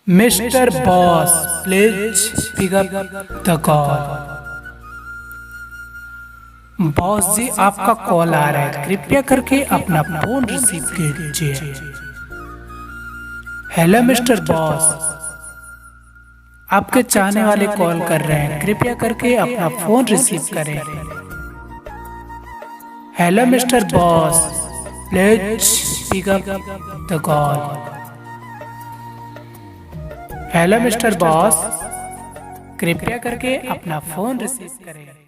Mister boss please pick up the call. Boss ji आपका call आ रहा है, कृपया करके अपना फोन रिसीव कीजिए। हेलो मिस्टर बॉस, आपके चाहने वाले कॉल कर रहे हैं, कृपया करके अपना फोन रिसीव करें। Hello mister boss please pick up the call. Hello mister boss, कृपया करके अपना फोन रिसीव करें।